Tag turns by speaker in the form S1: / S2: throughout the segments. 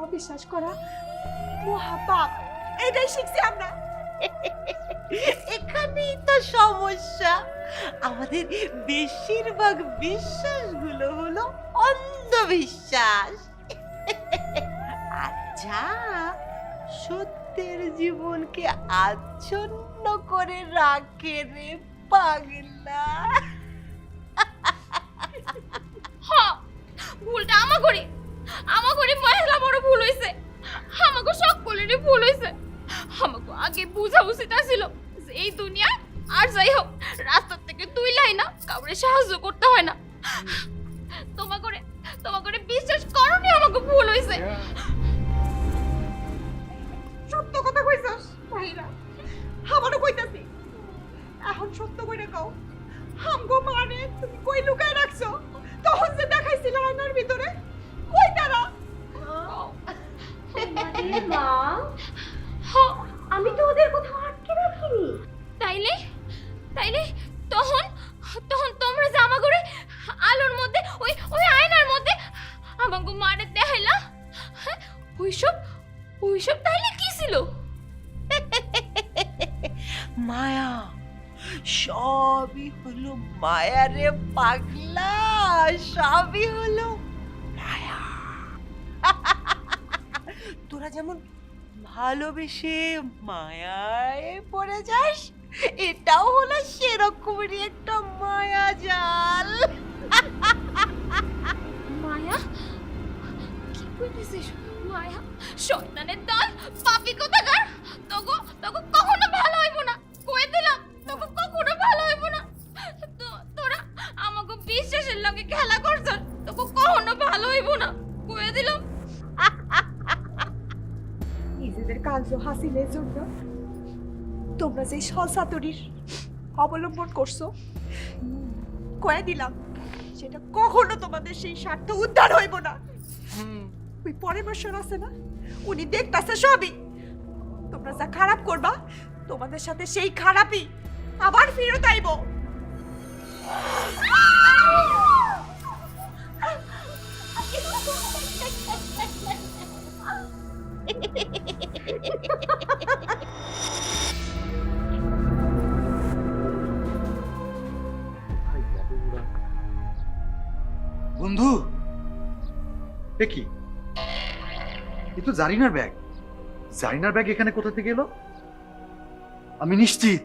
S1: অবিশ্বাস করা মহাপাপ। এটাই শিখছি আমরা।
S2: এখানেই তো সমস্যা। আমাদের বেশিরভাগ বিশ্বাসগুলো হলো অন্ধবিশ্বাস। আচ্ছা, সত্যের জীবনকে আচ্ছন্ন করে রাখে রে পাগলা।
S3: ভুলটা আমাগরে মহিলা বড় ভুল হইছে। আমাকে সকলেরই ভুল হইছে। আমাকে আগে বুঝা উচিত ছিল যে এই দুনিয়ায় আর যাই হোক রাস্তা থেকে তুইলাই না কাউরে সাহায্য করতে হয় না। তোমাকে বিশ্বাস করনি, আমাকে ভুল হইছে।
S1: সত্য কথা কইছস ভাইরা, আমারও কইতাছি। এখন সত্য কইরা কও, আমগো মানে তুমি কই লুকায় রাখছো? তখন যে দেখাইছিল আয়নার ভিতরে, কই তারা?
S4: মা, আমি তো ওদের কোথাও আটকে রাখিনি।
S3: তাইলে তখন তোমরা যে আমাগরে আলোর মধ্যে ওই আয়নার মধ্যে আমাকে মারে দেখাইলা, ওইসব তাইলে কি ছিল?
S2: মায়া, সবই হলো মায়া রে পাগলা, সবই হলো মায়া। তোরা যেমন ভালোবেসে মায়ায় পড়ে যাস, এটাও হলো সেরকমই একটা মায়া জাল।
S3: মায়া? কি কইতেছিস? মায়া শয়তানের দল, পাপী কোথাকার। তোগো কখনো ভালো হইব না, কই দিলাম। তোগো কখনো ভালো হইব না। তোরা আমাকে বিশ্বাসের লগে খেলা করছ, তোগো কখনো ভালো হইব না, কই দিলাম।
S1: নিজেদের কার্য হাসিলের জন্য তোমরা যে সলসাতুরির অবলম্বন করছো, কয়ে দিলাম সেটা কখনো তোমাদের সেই স্বার্থ উদ্ধার হইব না। ওই পরমেশ্বর আছে না, উনি দেখতাছে সবই। তোমরা যা খারাপ করবা, তোমাদের সাথে সেই খারাপই আবার ফিরত আইব।
S5: বন্ধু, এ কি? এ তো জারিনার ব্যাগ। জারিনার ব্যাগ এখানে কোথা থেকে এলো? আমি নিশ্চিত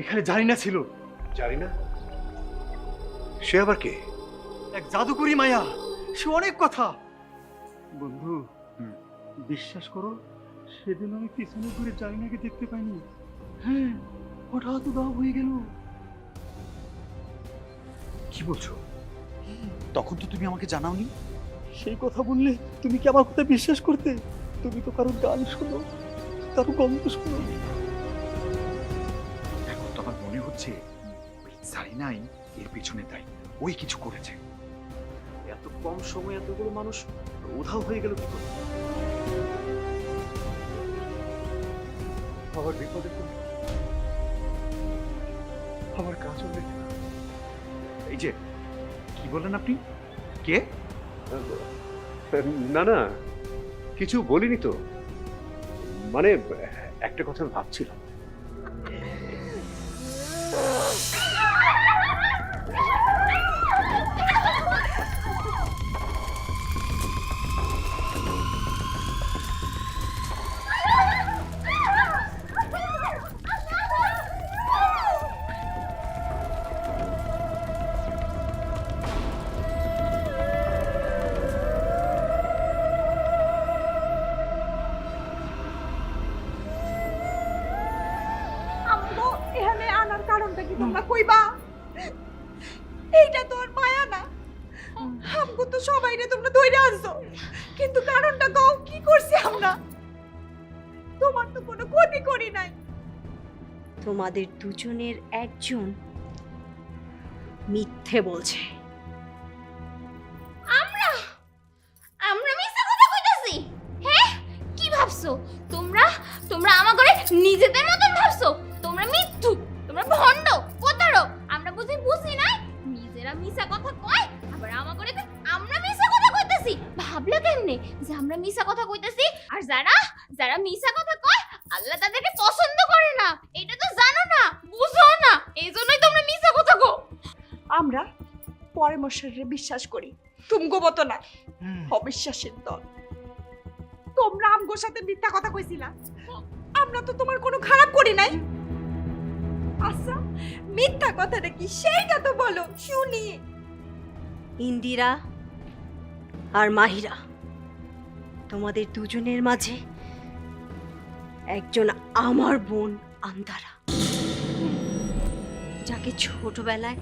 S5: এখানে জারিনা ছিল।
S6: জারিনা? সে আবার কে?
S5: এক জাদুকরি মায়া, সে অনেক কথা। বন্ধু, বিশ্বাস করো, সেদিন আমি পিছনে ঘুরে জারিনাকে দেখতে পাইনি। হ্যাঁ, হঠাৎ উধাও হয়ে গেল।
S6: কি বলছো? তখন তো তুমি আমাকে জানাওনি।
S5: সেই কথা বললে তুমি কি আমার কথা বিশ্বাস করতে? তুমি তো কারোর গান শোনো, কারো গল্প শোনো।
S6: এখন তো আমার মনে হচ্ছে ওই জারিনাই এর পিছনে দায়ী। ওই কিছু করেছে। এত কম সময়ে এতগুলো মানুষ উধাও হয়ে গেল কি করে? আবার বিপদে পড়ে আমার কাজ হবে। এই যে কি বললেন আপনি? কে?
S7: না না, কিছু বলিনি তো। মানে একটা কথা ভাবছিলাম।
S1: আমগো এখানে আনার কারণটা কি তোমরা কইবা? এইটা তোর মায়া না? আমগো তো সবাইরে তোমরা ধইরা আনছো, কিন্তু কারণটা কও, কি করছি আমরা? তোমার তো কোনো ক্ষতি করি নাই।
S4: তোমাদের দুজনের একজন মিথ্যে বলছে।
S3: আমরা মিথ্যা কথা কইতাছি? হ্যাঁ, কি ভাবছো তোমরা আমাগরে নিজেদের মতন ভাবছো? তোমরা মিথ্যুক, তোমরা ভণ্ড, প্রতারক। আমরা বুঝি নাই, নিজেরা মিথ্যা কথা কয়, আবার আমাগরে আমরা মিথ্যা কথা কইতাছি। ভাবলা কেমনে যে আমরা
S1: পরামর্শে বিশ্বাস করি তুমগো মতো না অবিশ্বাসের দল। তোমরা আমগোর সাথে মিথ্যা কথা কইছিলা, আমরা তো তোমার কোনো খারাপ করি নাই। আচ্ছা মিথ্যা কথাটা কি সেইটা তো বলো শুনি।
S4: ইন্দিরা আর মাহিরা, তোমাদের দুজনের মাঝে একজন আমার বোন আন্দারা, যাকে ছোটবেলায়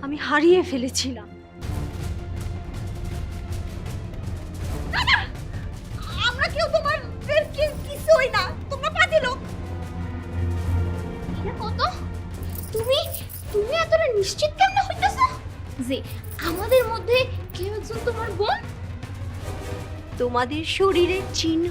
S4: আমি হারিয়ে ফেলেছিলাম।
S1: আমরা কেউ তোমাদের কিছুই না, তোমরা পাজি লোক।
S3: কত তুমি তুমি এতটা নিশ্চিত কেমনে হইতেছ যে আমাদের মধ্যে কেউ একজন তোমার বোন?
S4: তোমাদের শরীরের চিহ্ন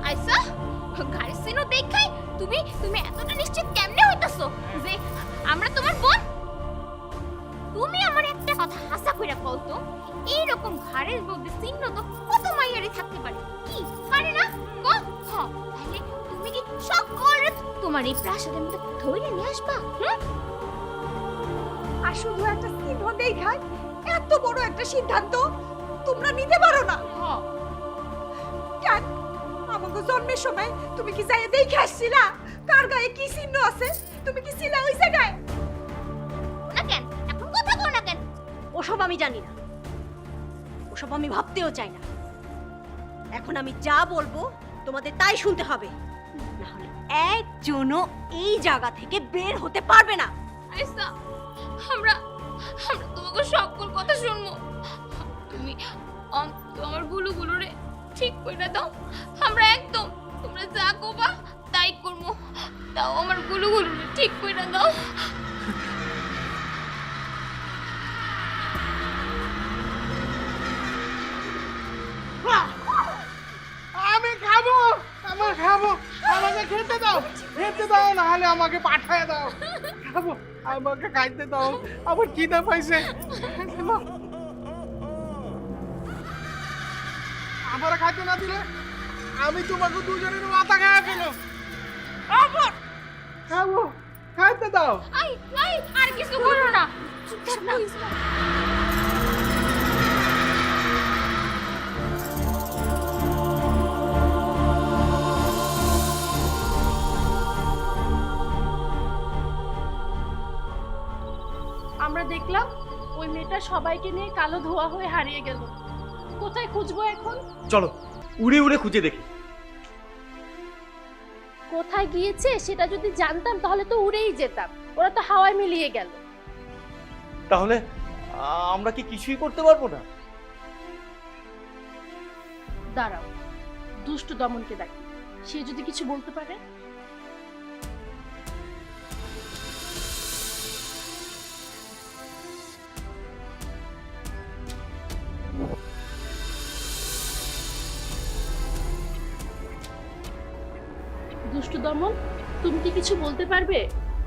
S3: আইসা গাড়ি সিনো দেখাই তুমি তুমি এতটা নিশ্চিত কেমনে হইতাছো যে আমরা তোমার বোন? তুমি আমার একটা কথা হাসা কইরা কও তো, এইরকম ঘাড়ের মধ্যে চিহ্ন তো কত মাইয়ারই থাকতে পারে, কি পারে না কো? হ্যাঁ তাহলে তুমি কি সকল তোমার এই প্রাসাদের মধ্যে ধরে নিয়ে আসবা?
S1: আর শুধু একটা চিহ্ন দেখায় এত বড় একটা সিদ্ধান্ত তোমরা নিতে পারো না? কেন আমাকে জন্মের সময় তুমি কি যাই দেখে আসছিলা কার গায়ে কি চিহ্ন আছে? তুমি কি ছিলা ওই জায়গায়?
S3: না কেন এখন কথা কও না কেন?
S4: ওসব আমি জানি না, ওসব আমি ভাবতেও চাই না। এখন আমি যা বলবো তোমাদের তাই শুনতে হবে, না হলে একজনও এই জায়গা থেকে বের হতে পারবে না।
S3: আইসা আমরা আমরা তোমাকে সকল কথা শুনবো। তুমি আমার গুলো রে ঠিক করে দাও, আমরা একদম তোমরা যা কোবা তাই করবো। দাও আমার গুলো রে ঠিক করে দাও।
S5: আমি খাবো, আমার খাবো, আমাকে খেতে দাও, খেতে দাও, না হলে আমাকে পাঠায় দাও। খাবো, আমাকে খাইতে দাও, আমার খিদা পাইছে। আমার খাইতে না দিলে আমি তোমাকে দুজনের মাথা খাওয়া ফেলো। খাবো, খাইতে দাও।
S3: আই আই আর কিছু করো না, চুপচাপ না।
S8: আমরা দেখলাম ওই মেয়েটা সবাইকে নিয়ে কালো ধোয়া হয়ে হারিয়ে গেল। কোথায় খুঁজবো এখন?
S5: চলো উড়ে উড়ে খুঁজে দেখি।
S8: কোথায় গিয়েছে সেটা যদি জানতাম তাহলে তো উড়েই যেতাম, ওরা তো হাওয়ায় মিলিয়ে গেল।
S5: তাহলে আমরা কি কিছুই করতে পারবো না?
S8: দাঁড়াও, দুষ্ট দমনকে ডাকি, সে যদি কিছু বলতে পারে। দুষ্ট দমন, তুমি কি কিছু বলতে পারবে?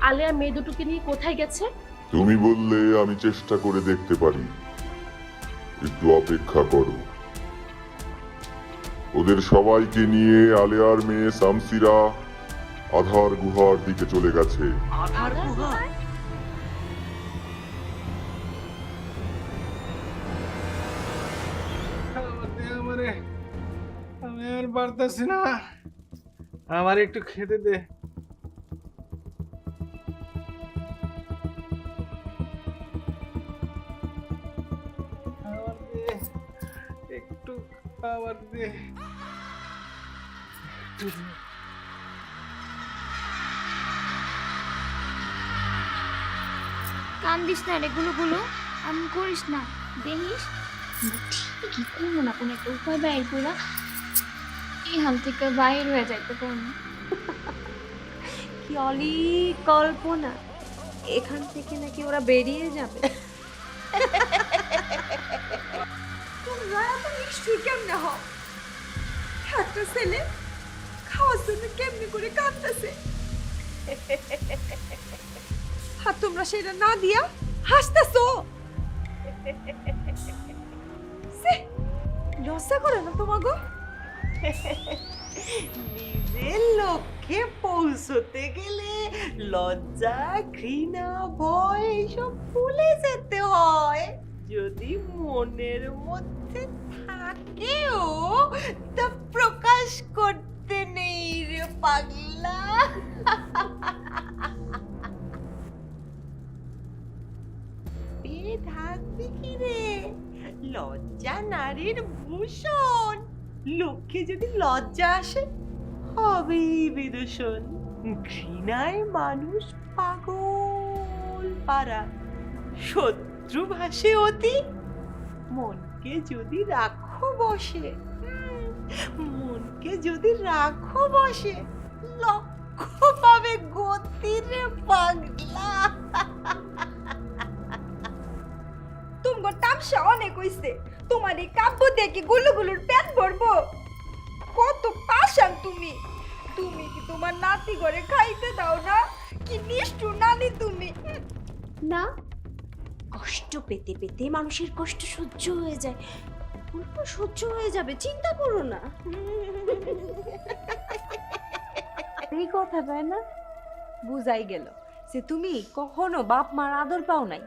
S8: আলেয়া মেয়ে দুটোকে নিয়ে কোথায় গেছে?
S9: তুমি বললে আমি চেষ্টা করে দেখতে পারি, একটু অপেক্ষা করো। ওদের সবাইকে নিয়ে আলেয়ার মেয়ে শামসিরা আধার গুহার দিকে চলে গেছে।
S2: আধার গুহা?
S5: আমি আর পারতেছি না, আমার একটু খেতে দে। একটু খাবার দে।
S3: কান্দিস না রে গুলো আমি করিস না, দেখিস ঠিকই কোনো না কোনো একটা উপায় বাইর করা এখান থেকে বাইর হয়ে যাইতে পারবো।
S4: কি অলি কল্পনা, এখান থেকে নাকি ওরা বেরিয়ে যাবে।
S1: তোমরা এত নিশ্চয়ই কেমনে হও? একটা ছেলে খাওয়ার জন্য কেমনি করে কাঁদতেছে। আর তোমরা সেটা না দিয়া হাসতেছো। লজ্জা করে না তোমাগো?
S2: নিজের লক্ষ্যে পৌঁছতে গেলে লজ্জা, ঘৃণা, ভয় এইসব ভুলে যেতে হয়। যদি মনের মধ্যে থাকেও তা প্রকাশ করতে নেই রে পাগলা। পেয়ে থাকবি কি রে? লজ্জা নারীর ভূষণ। লক্ষ্যে যদি লজ্জা আসে হবেই বিদূষণ। ঘৃণায় মানুষ পাগল পারা, শত্রু ভাসে অতি। মনকে যদি রাখো বসে, মনকে যদি রাখো বসে, লক্ষ্য পাবে গতিরে পাগলা।
S1: তোমার তামসা অনেক হইছে। তোমার এই কাব্য দেখে গুলুগুলুর পেট ভরবো। কত পাষাণ তুমি। তুমি কি তোমার নাতি ঘরে খাইতে দাও না? কি নিষ্ঠুর নানি তুমি।
S4: না, কষ্ট পেতে পেতে মানুষের কষ্ট সহ্য হয়ে যায়। বলবো সহ্য হয়ে যাবে, চিন্তা করো না।
S1: এই কথাটাই না বুঝাই গেল যে তুমি কখনো বাপ মার আদর পাও নাই।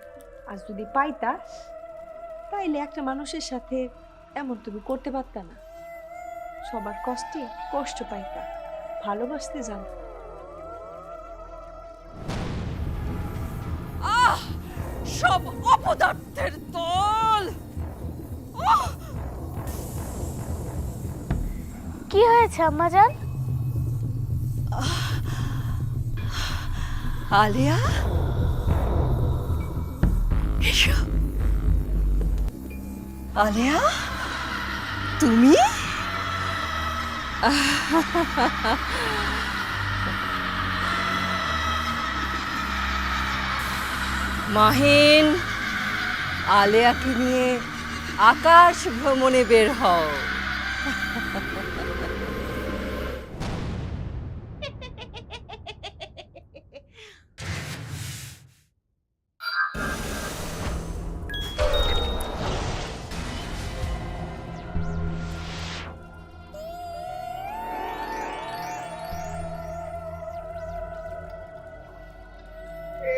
S1: আর যদি পাইতা তাইলে একটা মানুষের সাথে এমন তুমি করতে পারতা না। সবার কষ্টে কষ্ট পাইতা, ভালোবাসতে জানো।
S2: সব অপদার্থের দল।
S3: কি হয়েছে আম্মাজান?
S2: আলিয়া, এসো। আলিয়া, তুমি?
S10: মাহিন, আলেয়াকে নিয়ে আকাশ ভ্রমণে বের হও।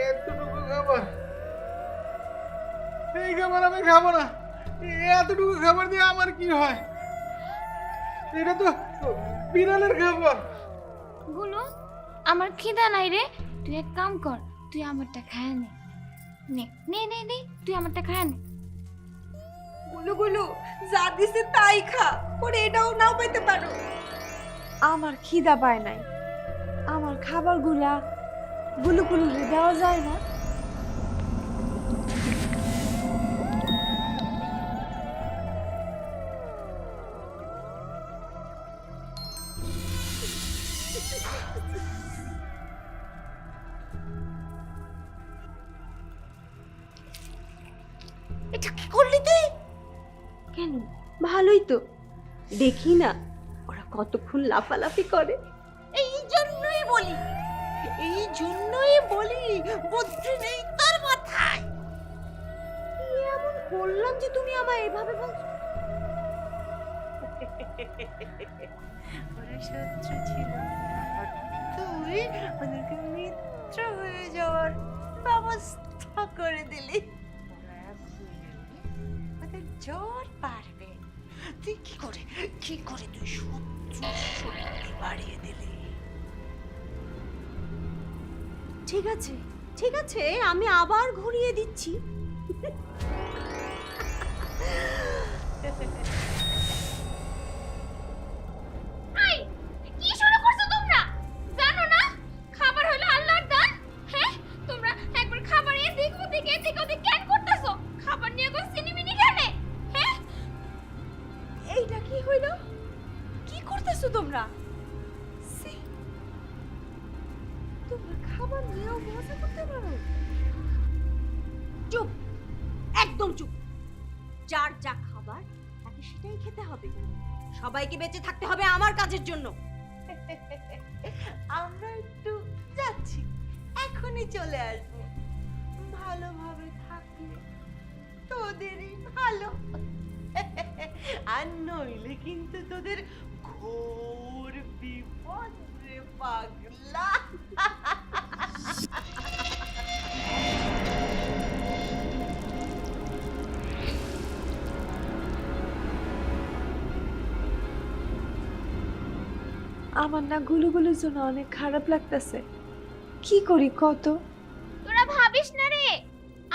S5: এতটুকু খাবার, এই খাবার আমি খাবো না। এতটুকু খাবার দিয়ে আমার কি হয়? এটা তো বিড়ালের খাবার।
S3: গুলো, আমার খিদা নাই রে। তুই এক কাম কর, তুই আমারটা খায় নে। নে নে নে নে, তুই আমারটা খায় নে।
S1: গুলু গুলু যা দিছে তাই খা, পরে এটাও নাও পাইতে পারো। আমার খিদা পায় নাই। আমার খাবারগুলা গুলু গুলুরে দেওয়া যায় না?
S4: এটা কি করলি তুই? কেন, ভালোই তো। দেখি না ওরা কতক্ষণ লাফালাফি করে।
S2: এই জন্যই বলি, এই জন্যই বলি বুদ্ধি নেই তোর মাথায়।
S4: কি এমন করলাম যে তুমি আমায় এভাবে বলছো?
S2: ওরা শত্রু ছিল আর তুই ওদেরকে মিত্র হয়ে যাওয়ার ব্যবস্থা করে দিলি। ওরা এক হয়ে গেলে ওদের জ্বর বাড়বে। তুই কি করে তুই শত্রু শক্তি বাড়িয়ে দিলি?
S4: ঠিক আছে, ঠিক আছে, আমি আবার ঘুরিয়ে দিচ্ছি।
S3: এই, কি শুরু করছো তোমরা? জানো না খাবার হলো আল্লাহর দান? হ্যাঁ, তোমরা একবার খাবার এদিক ওদিক কেন করতেছো? খাবার নিয়ে কই সিনিমিনি কেনে? হ্যাঁ,
S1: এইটা কি হইল? কি করতেছো তোমরা? ছি, তোমরা খাবার নিয়েও মজা করতে পারো?
S4: চুপ, একদম চুপ। যার যা খাবার তাকে সেটাই খেতে হবে। সবাইকে বেঁচে থাকতে হবে আমার কাজের জন্য।
S2: আমরা একটু যাচ্ছি, এখনই চলে আসবো। ভালোভাবে থাকলে তোদেরই ভালো, আর নইলে কিন্তু তোদের ঘোর বিপদ রে পাগলা।
S1: আমার না গুলুগুলুর জন্য অনেক খারাপ লাগতেছে। কি করি কত?
S3: তোরা ভাবিস না রে,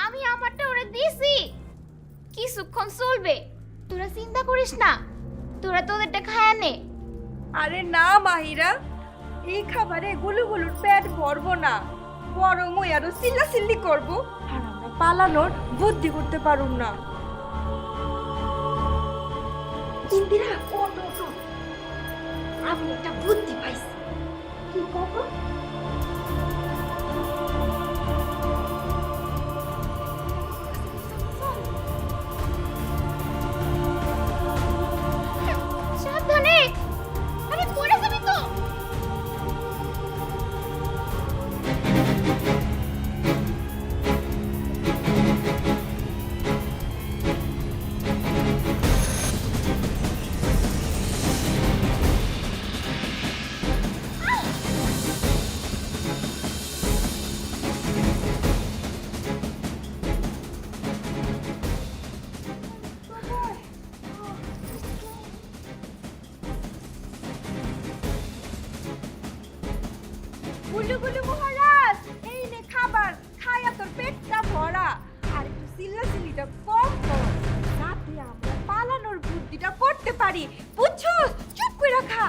S3: আমি আমারটা ওরে দিছি, কিছুক্ষণ চলবে, তোরা চিন্তা করিস না, তোরা তোদেরটা খায়া নে।
S1: আরে না মাহিরা, এই খাবারে গুলুগুলুর পেট ভরবো না, বরং ওই আরো চিল্লাচিল্লি করবো, আর আমরা পালানোর বুদ্ধি করতে পারুম না। ইন্দিরা, ওঠ ওঠ, আমি একটা বুদ্ধি পাইছি। কি করবো?
S3: সাবধানে, আরে পড়ে যাবি তো।
S1: গুলুগুলু মহারাজ, এই নে খাবার, খায়া তোর পেটটা ভরা, আর একটু চিল্লাচিল্লিটা কম কর, যাতে আমরা পালানোর বুদ্ধিটা করতে পারি, বুঝছো? চুপ করে খা।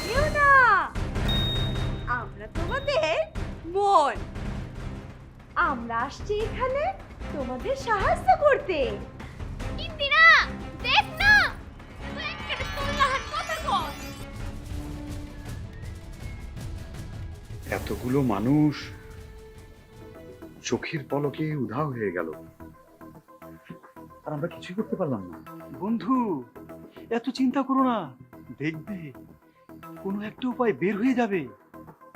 S1: কেউ না, আমরা তোমাদের মন, আমরা আসছি এখানে তোমাদের সাহায্য করতে।
S3: ইন্দিরা, দেখ না, তুই এখানে তোল্লাহার কথা কর।
S6: এতগুলো মানুষ চোখের পলকে উধাও হয়ে গেল, আর আমরা কিছুই করতে পারলাম না।
S5: বন্ধু, এত চিন্তা করো না, দেখবে কোনো একটা উপায় বের হয়ে যাবে।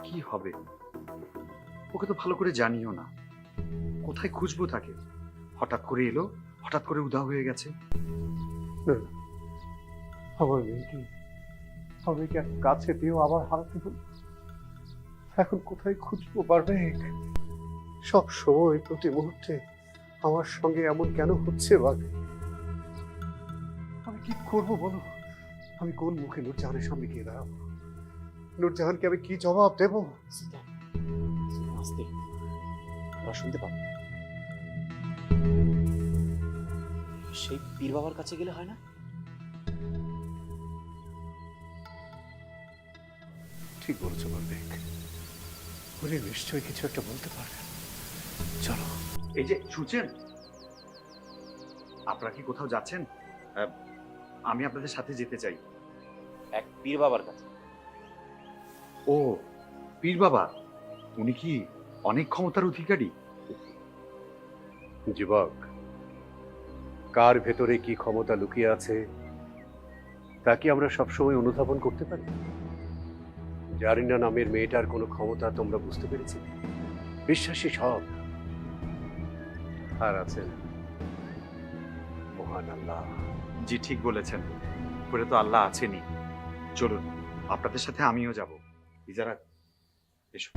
S6: কি হবে? ওকে তো ভালো করে জানিও না, কোথায় খুঁজবো তাকে? হঠাৎ করে এলো, হঠাৎ করে উধাও হয়ে গেছে।
S7: আমার মেয়েকে এত কাছে পেয়েও আবার হারাতে হলো। এখন কোথায় খুঁজবো বারবেক? সব সময় প্রতি মুহূর্তে আমার সঙ্গে এমন কেন হচ্ছে বারবেক? আমি কি করবো বলো? আমি কোন মুখে নূরজাহানের সামনে গিয়ে দাঁড়াবো? নূরজাহানকে আমি কি জবাব দেবো?
S11: আস্তে, ওরা শুনতে পাবো। সেই পীর বাবার কাছে গেলে হয় না?
S7: ঠিক বলেছো বারবেক, উনি নিশ্চয়ই কিছু একটা বলতে পারবে। চলো।
S6: এই যে শুনছেন, আপনারা কি কোথাও যাচ্ছেন? আমি আপনাদের সাথে যেতে চাই।
S11: এক পীর বাবার কাছে।
S6: ও, পীর বাবা, উনি কি অনেক ক্ষমতার অধিকারী?
S7: যুবক, কার ভেতরে কি ক্ষমতা লুকিয়ে আছে তা কি আমরা সবসময় অনুধাবন করতে পারি? জারিনা নামের মেয়েটার কোনো ক্ষমতা তোমরা বুঝতে পেরেছি? বিশ্বাসী সব, আর আছেন মহান আল্লাহ।
S6: জি ঠিক বলেছেন, করে তো আল্লাহ আছেনই। চলুন, আপনাদের সাথে আমিও যাব। ইজারা, এসো।